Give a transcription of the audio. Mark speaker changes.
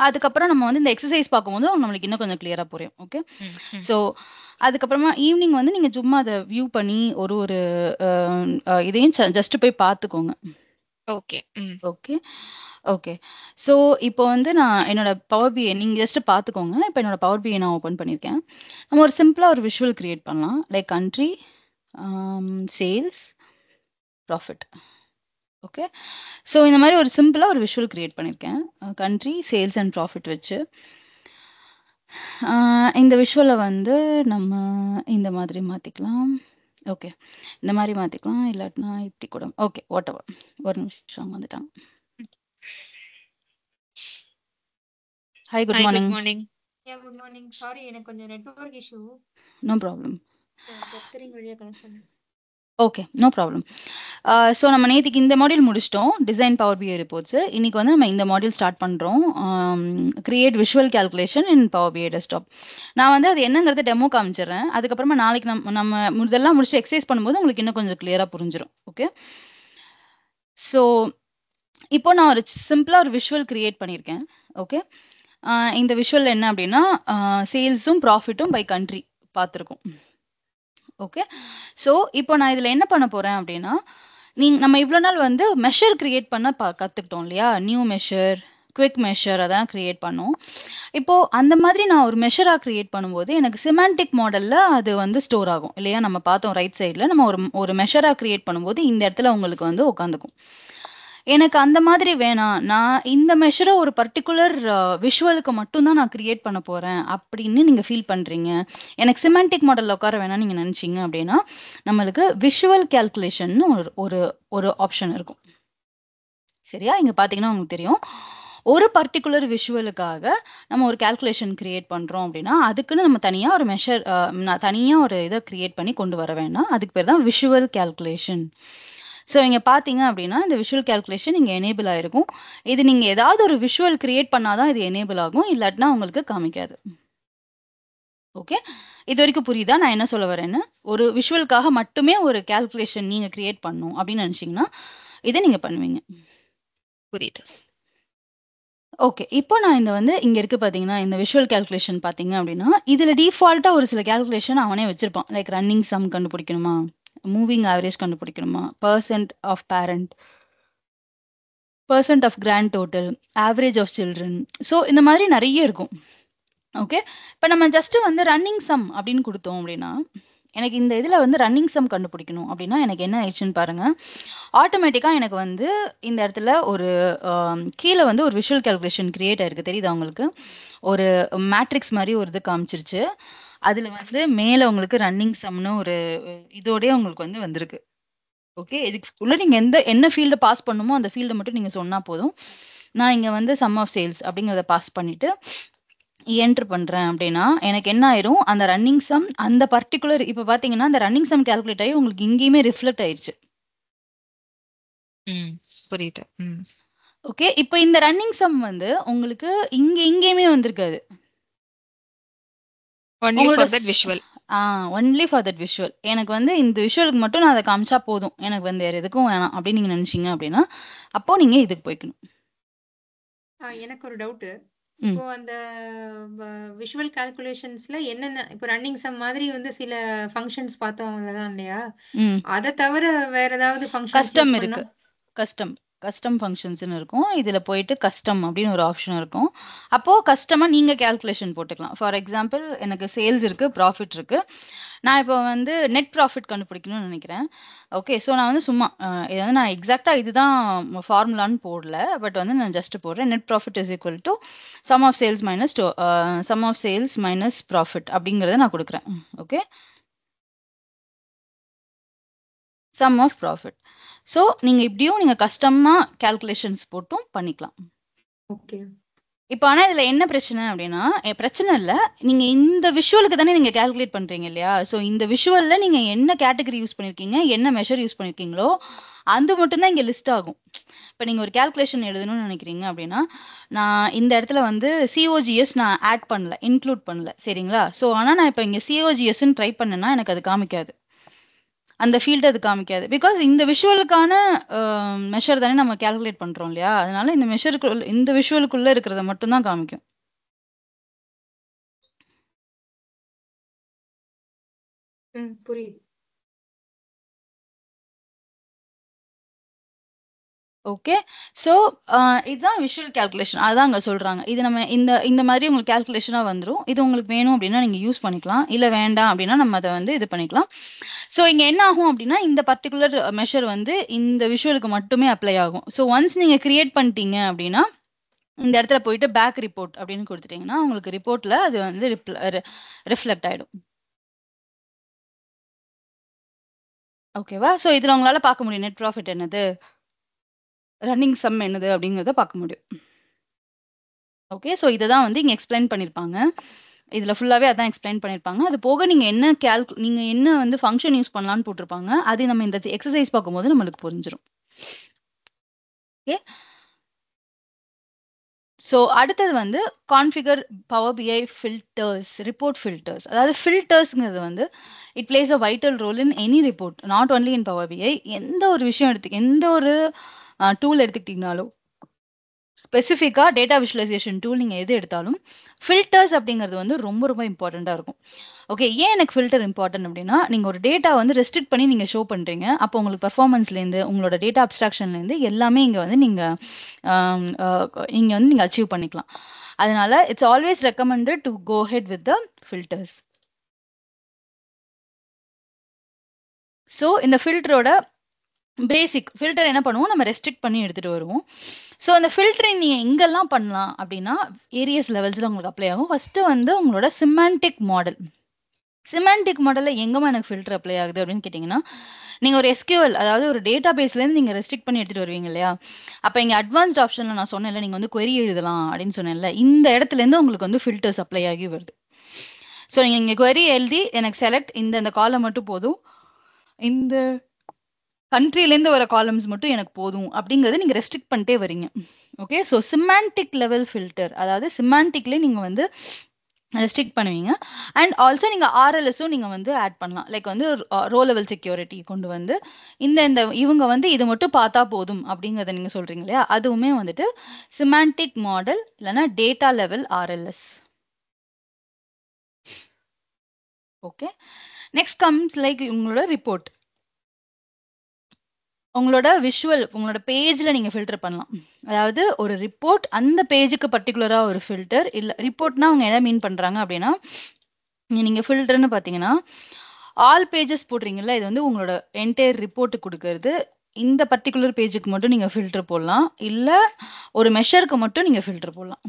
Speaker 1: அதுக்கப்புறம் நம்ம வந்து இந்த எக்ஸசைஸ் பார்க்கும்போது நம்மளுக்கு இன்னும் கொஞ்சம் கிளியரா புரியும். ஓகே.
Speaker 2: ம், ம்.
Speaker 1: ஸோ அதுக்கப்புறமா ஈவினிங் வந்து நீங்க சும்மா அத வியூ பண்ணி ஒரு இதையும் ஜஸ்ட் போய் பார்த்துக்கோங்க.
Speaker 2: ஓகே. ம்.
Speaker 1: ஓகே. ஓகே. ஸோ இப்போ வந்து நான் என்னோட பவர் பிஐ நீங்க ஜஸ்ட் பார்த்துக்கோங்க. இப்போ என்னோட பவர் பிஐ நான் ஓப்பன் பண்ணியிருக்கேன். நம்ம ஒரு சிம்பிளா ஒரு விஷுவல் கிரியேட் பண்ணலாம். Like country, sales, profit. Okay. So இந்த மாதிரி ஒரு சிம்பிளா ஒரு விஷுவல் கிரியேட் பண்ணியிருக்கேன். கண்ட்ரி, சேல்ஸ் அண்ட் ப்ராஃபிட் வச்சு. இந்த விஷுவலை வந்து நம்ம இந்த மாதிரி மாற்றிக்கலாம். ஓகே. இந்த மாதிரி மாற்றிக்கலாம். இல்லாட்டினா இப்படி கூட ஓகே வாட் எவர். ஒரு நிமிஷம் அவங்க வந்துட்டாங்க. Hi, good
Speaker 2: hi, good
Speaker 1: morning.
Speaker 2: Morning.
Speaker 3: Good morning. Sorry, எனக்கு கொஞ்சம் நெட்வொர்க் இஷ்யூ.
Speaker 1: No problem.
Speaker 3: கெப்தரிங் வழியா கனெக்ட் பண்ணேன்.
Speaker 1: Okay, no problem. ஸோ நம்ம நேற்றுக்கு இந்த மாடியூல் முடிச்சிட்டோம், டிசைன் பவர் பிஐ ரிப்போர்ட்ஸ். இன்னைக்கு வந்து நம்ம இந்த மாடியூல் ஸ்டார்ட் பண்ணுறோம், கிரியேட் விஷுவல் கேல்குலேஷன் இன் பவர் பிஐ டெஸ்க்டாப். நான் வந்து அது என்னங்கிறத டெமோ காமிச்சிடுறேன். அதுக்கப்புறமா நாளைக்கு நம்ம இதெல்லாம் முடிச்சு எக்ஸசைஸ் பண்ணும்போது உங்களுக்கு இன்னும் கொஞ்சம் கிளியராக புரிஞ்சிடும். ஓகே. ஸோ இப்போ நான் ஒரு சிம்பிளாக ஒரு விஷுவல் கிரியேட் பண்ணியிருக்கேன். ஓகே. இந்த விஷுவல் என்ன அப்படின்னா சேல்ஸும் ப்ராஃபிட்டும் பை கண்ட்ரி பார்த்துருக்கோம். ஓகே. ஸோ இப்போ நான் இதில் என்ன பண்ண போகிறேன் அப்படின்னா, நம்ம இவ்வளோ நாள் வந்து மெஷர் கிரியேட் பண்ண கற்றுக்கிட்டோம் இல்லையா? நியூ மெஷர், குவிக் மெஷர் அதான் கிரியேட் பண்ணோம். இப்போது அந்த மாதிரி நான் ஒரு மெஷராக கிரியேட் பண்ணும்போது எனக்கு சிமாண்டிக் மாடலில் அது வந்து ஸ்டோர் ஆகும் இல்லையா? நம்ம பார்த்தோம் ரைட் சைடில் நம்ம ஒரு மெஷராக கிரியேட் பண்ணும்போது இந்த இடத்துல உங்களுக்கு வந்து உட்காந்துக்கும். எனக்கு அந்த மாதிரி வேணாம், நான் இந்த மெஷரை ஒரு பர்டிகுலர் விஷுவலுக்கு மட்டும்தான் நான் கிரியேட் பண்ண போகிறேன் அப்படின்னு நீங்கள் ஃபீல் பண்ணுறீங்க, எனக்கு சிமாண்டிக் மாடலில் உட்கார வேணாம்னு நீங்கள் நினச்சிங்க அப்படின்னா நம்மளுக்கு விஷுவல் கேல்குலேஷன் ஒரு ஒரு ஆப்ஷன் இருக்கும். சரியா? இங்கே பார்த்தீங்கன்னா உங்களுக்கு தெரியும், ஒரு பர்டிகுலர் விஷுவலுக்காக நம்ம ஒரு கேல்குலேஷன் கிரியேட் பண்ணுறோம் அப்படின்னா அதுக்குன்னு நம்ம தனியாக ஒரு மெஷர் தனியாக ஒரு இதை கிரியேட் பண்ணி கொண்டு வர வேண்டாம். அதுக்கு பேர் தான் விஷுவல் கேல்குலேஷன். ஸோ இங்கே பார்த்தீங்க அப்படின்னா இந்த விஷுவல் கேல்குலேஷன் இங்கே எனேபிள் ஆயிருக்கும். இது நீங்கள் ஏதாவது ஒரு விஷுவல் கிரியேட் பண்ணாதான் இது எனேபிள் ஆகும், இல்லாட்டினா உங்களுக்கு காமிக்காது. ஓகே. இது வரைக்கும் புரியுதா நான் என்ன சொல்ல வரேன்னு? ஒரு விஷுவலுக்காக மட்டுமே ஒரு கேல்குலேஷன் நீங்கள் கிரியேட் பண்ணணும் அப்படின்னு நினச்சிங்கன்னா இதை நீங்கள் பண்ணுவீங்க.
Speaker 2: புரியுது.
Speaker 1: ஓகே. இப்போ நான் இங்க இருக்கு பார்த்தீங்கன்னா, இந்த விஷுவல் கேல்குலேஷன் பார்த்தீங்க அப்படின்னா, இதில டிஃபால்ட்டா ஒரு சில கேல்குலேஷன் அவனே வச்சிருப்பான். லைக் ரன்னிங் சம் கண்டுபிடிக்கணுமா? மூவிங் ஆவரேஜ் கண்டுபிடிக்கணுமா? Percent of parent, percent of grand total, average of children. So இந்த மாதிரி நிறைய இருக்கும். ஓகே. இப்போ நம்ம ஜஸ்ட் வந்து ரன்னிங் சம் அப்படின்னு கொடுத்தோம் அப்படின்னா, எனக்கு இந்த இதில் வந்து ரன்னிங் சம் கண்டுபிடிக்கணும் அப்படின்னா எனக்கு என்ன ஆயிடுச்சுன்னு பாருங்க. ஆட்டோமேட்டிக்காக எனக்கு வந்து இந்த இடத்துல ஒரு கீழே வந்து ஒரு விஷுவல் கேல்குலேஷன் கிரியேட் ஆயிருக்கு, தெரியுதா உங்களுக்கு? ஒரு மேட்ரிக்ஸ் மாதிரி ஒரு இது காமிச்சிருச்சு. அதில் வந்து மேலே உங்களுக்கு ரன்னிங் சம்னு ஒரு இதோடய உங்களுக்கு வந்து வந்திருக்கு. ஓகே. இதுக்குள்ள நீங்கள் என்ன ஃபீல்டு பாஸ் பண்ணுமோ அந்த ஃபீல்டை மட்டும் நீங்கள் சொன்னால் போதும். நான் இங்கே வந்து சம் ஆஃப் சேல்ஸ் அப்படிங்கிறத பாஸ் பண்ணிவிட்டு என்ட்ரு பண்ணுறேன் அப்படின்னா எனக்கு என்ன ஆயிரும், அந்த ரன்னிங் சம் அந்த பர்டிகுலர் இப்போ பார்த்தீங்கன்னா அந்த ரன்னிங் சம் கேல்குலேட் ஆகி உங்களுக்கு இங்கேயுமே ரிஃப்ளெக்ட் ஆயிடுச்சு.
Speaker 2: புரியுது.
Speaker 1: ஓகே. இப்போ இந்த ரன்னிங் சம் வந்து உங்களுக்கு எங்கேயுமே வந்திருக்காது.
Speaker 2: Only for that visual.
Speaker 1: Only for that visual. எனக்கு வந்து இந்த விஷுவலுக்கு மட்டும் நான் அதை காமிச்சா போதும், எனக்கு வந்து வேறு எதுக்கும் வேணாம் அப்படின்னு நீங்கள் நினச்சிங்க அப்படின்னா அப்போ நீங்கள் இதுக்கு போய்க்கணும்.
Speaker 3: எனக்கு ஒரு டவுட்டு. இப்போ அந்த விஷுவல் கால்குலேஷன்ஸ்ல என்னென்ன இப்போ ரன்னிங் சம் மாதிரி வந்து சில ஃபங்க்ஷன்ஸ் பார்த்தோம் அவ்வளவுதான் இல்லையா? அதை தவிர வேற ஏதாவது ஃபங்க்ஷன்ஸ்
Speaker 1: கஸ்டம் இருக்கு. கஸ்டம் ஃபங்க்ஷன்ஸ்னு இருக்கும். இதில் போயிட்டு கஸ்டம் அப்படின்னு ஒரு ஆப்ஷன் இருக்கும். அப்போது கஸ்டமாக நீங்கள் கேல்குலேஷன் போட்டுக்கலாம். ஃபார் எக்ஸாம்பிள் எனக்கு சேல்ஸ் இருக்குது, ப்ராஃபிட் இருக்குது. நான் இப்போ வந்து நெட் ப்ராஃபிட் கண்டுபிடிக்கணும்னு நினைக்கிறேன். ஓகே. ஸோ நான் வந்து சும்மா இது வந்து நான் எக்ஸாக்டாக இதுதான் ஃபார்முலான்னு போடல, பட் வந்து நான் ஜஸ்ட் போடுறேன். Net profit is equal to sum of sales minus profit அப்படிங்கிறத நான் கொடுக்குறேன். Okay. Sum of profit. So நீங்கள் இப்படியும் நீங்கள் கஸ்டமாக கேல்குலேஷன்ஸ் போட்டும் பண்ணிக்கலாம்.
Speaker 3: ஓகே.
Speaker 1: இப்போ ஆனால் இதில் என்ன பிரச்சனை அப்படின்னா, பிரச்சனை இல்லை, நீங்கள் இந்த விஷுவலுக்கு தானே நீங்கள் கேல்குலேட் பண்ணுறீங்க இல்லையா? ஸோ இந்த விஷுவலில் நீங்கள் என்ன கேட்டகரி யூஸ் பண்ணியிருக்கீங்க, என்ன மெஷர் யூஸ் பண்ணியிருக்கீங்களோ அது மட்டும்தான் இங்கே லிஸ்ட் ஆகும். இப்போ நீங்கள் ஒரு கேல்குலேஷன் எழுதணும்னு நினைக்கிறீங்க அப்படின்னா, நான் இந்த இடத்துல வந்து சிஓஜிஎஸ் நான் ஆட் பண்ணல, இன்க்ளூட் பண்ணல, சரிங்களா? ஸோ ஆனால் நான் இப்போ இங்கே சிஓஜிஎஸ்ன்னு ட்ரை பண்ணேன்னா எனக்கு அது காமிக்காது. அந்த ஃபீல்ட் அது காமிக்காது. பிகாஸ் இந்த விஷுவலுக்கான மெஷர் தானே நம்ம கால்குலேட் பண்றோம் இல்லையா? அதனால இந்த மெஷருக்குள்ள இந்த விஷுவலுக்குள்ள இருக்கிறத மட்டும் தான் காமிக்கும்.
Speaker 3: புரியுது.
Speaker 1: ஓகே. ஸோ இதுதான் விஷுவல் கால்குலேஷன். அதான் அங்க சொல்றாங்க. இது நம்ம இந்த மாதிரி உங்களுக்கு கால்குலேஷனா வந்துரும். இது உங்களுக்கு வேணும் அப்படின்னா நீங்க யூஸ் பண்ணிக்கலாம். இல்ல வேண்டாம் அப்படின்னா நம்ம அத வந்து இது பண்ணிக்கலாம். ஸோ இங்க என்ன ஆகும் அப்படின்னா, இந்த பர்ட்டிகுலர் மெஷர் வந்து இந்த விஷுவலுக்கு மட்டுமே அப்ளை ஆகும். ஸோ ஒன்ஸ் நீங்க கிரியேட் பண்ணிட்டீங்க அப்படின்னா, இந்த இடத்துல போயிட்டு பேக் ரிப்போர்ட் அப்படின்னு குடுத்துட்டீங்கன்னா, உங்களுக்கு ரிப்போர்ட்ல அது வந்து ரிஃப்ளெக்ட் ஆயிடும். ஓகேவா? ஸோ இதுல உங்களால பார்க்க முடியும். நெட் ப்ராஃபிட் என்னது? ரன்னிங் சம் என்னது? அப்படிங்கிறத பார்க்க முடியும். ஓகே. ஸோ இத தான் வந்து இங்க எக்ஸ்பிளைன் பண்ணியிருப்பாங்க. இதுல ஃபுல்லாவே அதான் எக்ஸ்பிளைன் பண்ணியிருப்பாங்க. அது போக நீங்க என்ன வந்து ஃபங்ஷன் யூஸ் பண்ணலாம்னு போட்டிருப்பாங்க. அது நம்ம இந்த எக்ஸர்சைஸ் பார்க்கும்போது நம்மளுக்கு புரிஞ்சிரும். ஓகே. ஸோ அடுத்தது வந்து configure Power BI filters, report filters. அதாவது ஃபில்டர்ஸ்ங்கிறது வந்து it plays a vital role in any report, not only in Power BI. எந்த ஒரு விஷயம் எந்த ஒரு டூல் எடுத்துக்கிட்டீங்கனாலும், ஸ்பெசிஃபிக்கா டேட்டா விஷுவலைசேஷன் டூல் நீங்க எது எடுத்தாலும், ஃபில்டர்ஸ் அப்படிங்கிறது வந்து ரொம்ப ரொம்ப இம்பார்ட்டன்ட்டா இருக்கும். ஓகே. ஏன் எனக்கு ஃபில்டர் இம்பார்ட்டன்ட் அப்படின்னா, நீங்க ஒரு டேட்டா வந்து ரெஸ்ட்ரிக்ட் பண்ணி நீங்க ஷோ பண்றீங்க. அப்போ உங்களுக்கு பெர்ஃபார்மன்ஸ்லேருந்து, உங்களோட டேட்டா அப்ஸ்ட்ராக்ஷன்லேருந்து எல்லாமே இங்க வந்து நீங்க நீங்க அச்சீவ் பண்ணிக்கலாம். அதனால it's always recommended to go head with the filters. So இந்த ஃபில்டரோட பேசிக் ஃபில்டர் என்ன பண்ணுவோம், நம்ம ரெஸ்ட்ரிக்ட் பண்ணி எடுத்துட்டு வருவோம். ஸோ அந்த ஃபில்டரிங் நீங்க எங்கெல்லாம் பண்ணலாம் அப்படின்னா, ஏரியஸ் லெவல்ஸ்ல உங்களுக்கு அப்ளை ஆகும். ஃபர்ஸ்ட் வந்து உங்களோட சிமான்டிக் மாடல். சிமான்டிக் மாடல்ல எங்கம்மா எனக்கு ஃபில்டர் அப்ளை ஆகுது அப்படின்னு கேட்டீங்கன்னா, நீங்க ஒரு எஸ்கியூஎல், அதாவது ஒரு டேட்டா பேஸ்லேருந்து நீங்க ரெஸ்ட்ரிக்ட் பண்ணி எடுத்துட்டு வருவீங்க இல்லையா? அப்ப இங்க அட்வான்ஸ்ட் ஆப்ஷன்ல நான் சொன்னேன்ல, நீங்க வந்து query எழுதலாம் அப்படின்னு சொன்னேன்ல, இந்த இடத்துலேருந்து உங்களுக்கு வந்து ஃபில்டர்ஸ் அப்ளை ஆகி வருது. ஸோ நீங்க இங்க query எழுதி எனக்கு செலக்ட் இந்த காலம் மட்டும் போதும், இந்த கண்ட்ரிலேருந்து வர காலம்ஸ் மட்டும் எனக்கு போதும் அப்படிங்கிறத நீங்க ரெஸ்ட்ரிக்ட் பண்ணிட்டே வரீங்க. Okay. So semantic level filter, அதாவது சிமான்டிக்லேயே நீங்க வந்து ரெஸ்ட்ரிக்ட் பண்ணுவீங்க. அண்ட் ஆல்சோ நீங்க ஆர்எல்எஸும் நீங்க வந்து ஆட் பண்ணலாம். லைக் வந்து ரோ லெவல் செக்யூரிட்டி கொண்டு வந்து இந்த இவங்க வந்து இது மட்டும் பார்த்தா போதும் அப்படிங்கிறத நீங்க சொல்றீங்க இல்லையா? அதுவுமே வந்துட்டு சிமான்டிக் மாடல் இல்லைன்னா data level RLS. Okay. Next comes like உங்களோட ரிப்போர்ட். உங்களோட விஷுவல், உங்களோட பேஜ்ல நீங்க ஃபில்டர் பண்ணலாம். அதாவது ஒரு ரிப்போர்ட், அந்த பேஜுக்கு பர்ட்டிகுலரா ஒரு ஃபில்டர். இல்ல ரிப்போர்ட்னா அவங்க என்ன மீன் பண்றாங்க அப்படின்னா, நீங்க ஃபில்டர்னு பார்த்தீங்கன்னா, ஆல் பேஜஸ் போடுறீங்கல்ல, இது வந்து உங்களோட என்டையர் ரிப்போர்ட்டுக்கு குடுக்கறது. இந்த பர்ட்டிகுலர் பேஜுக்கு மட்டும் நீங்க ஃபில்டர் போடலாம். இல்ல ஒரு மெஷருக்கு மட்டும் நீங்க ஃபில்டர் போடலாம்.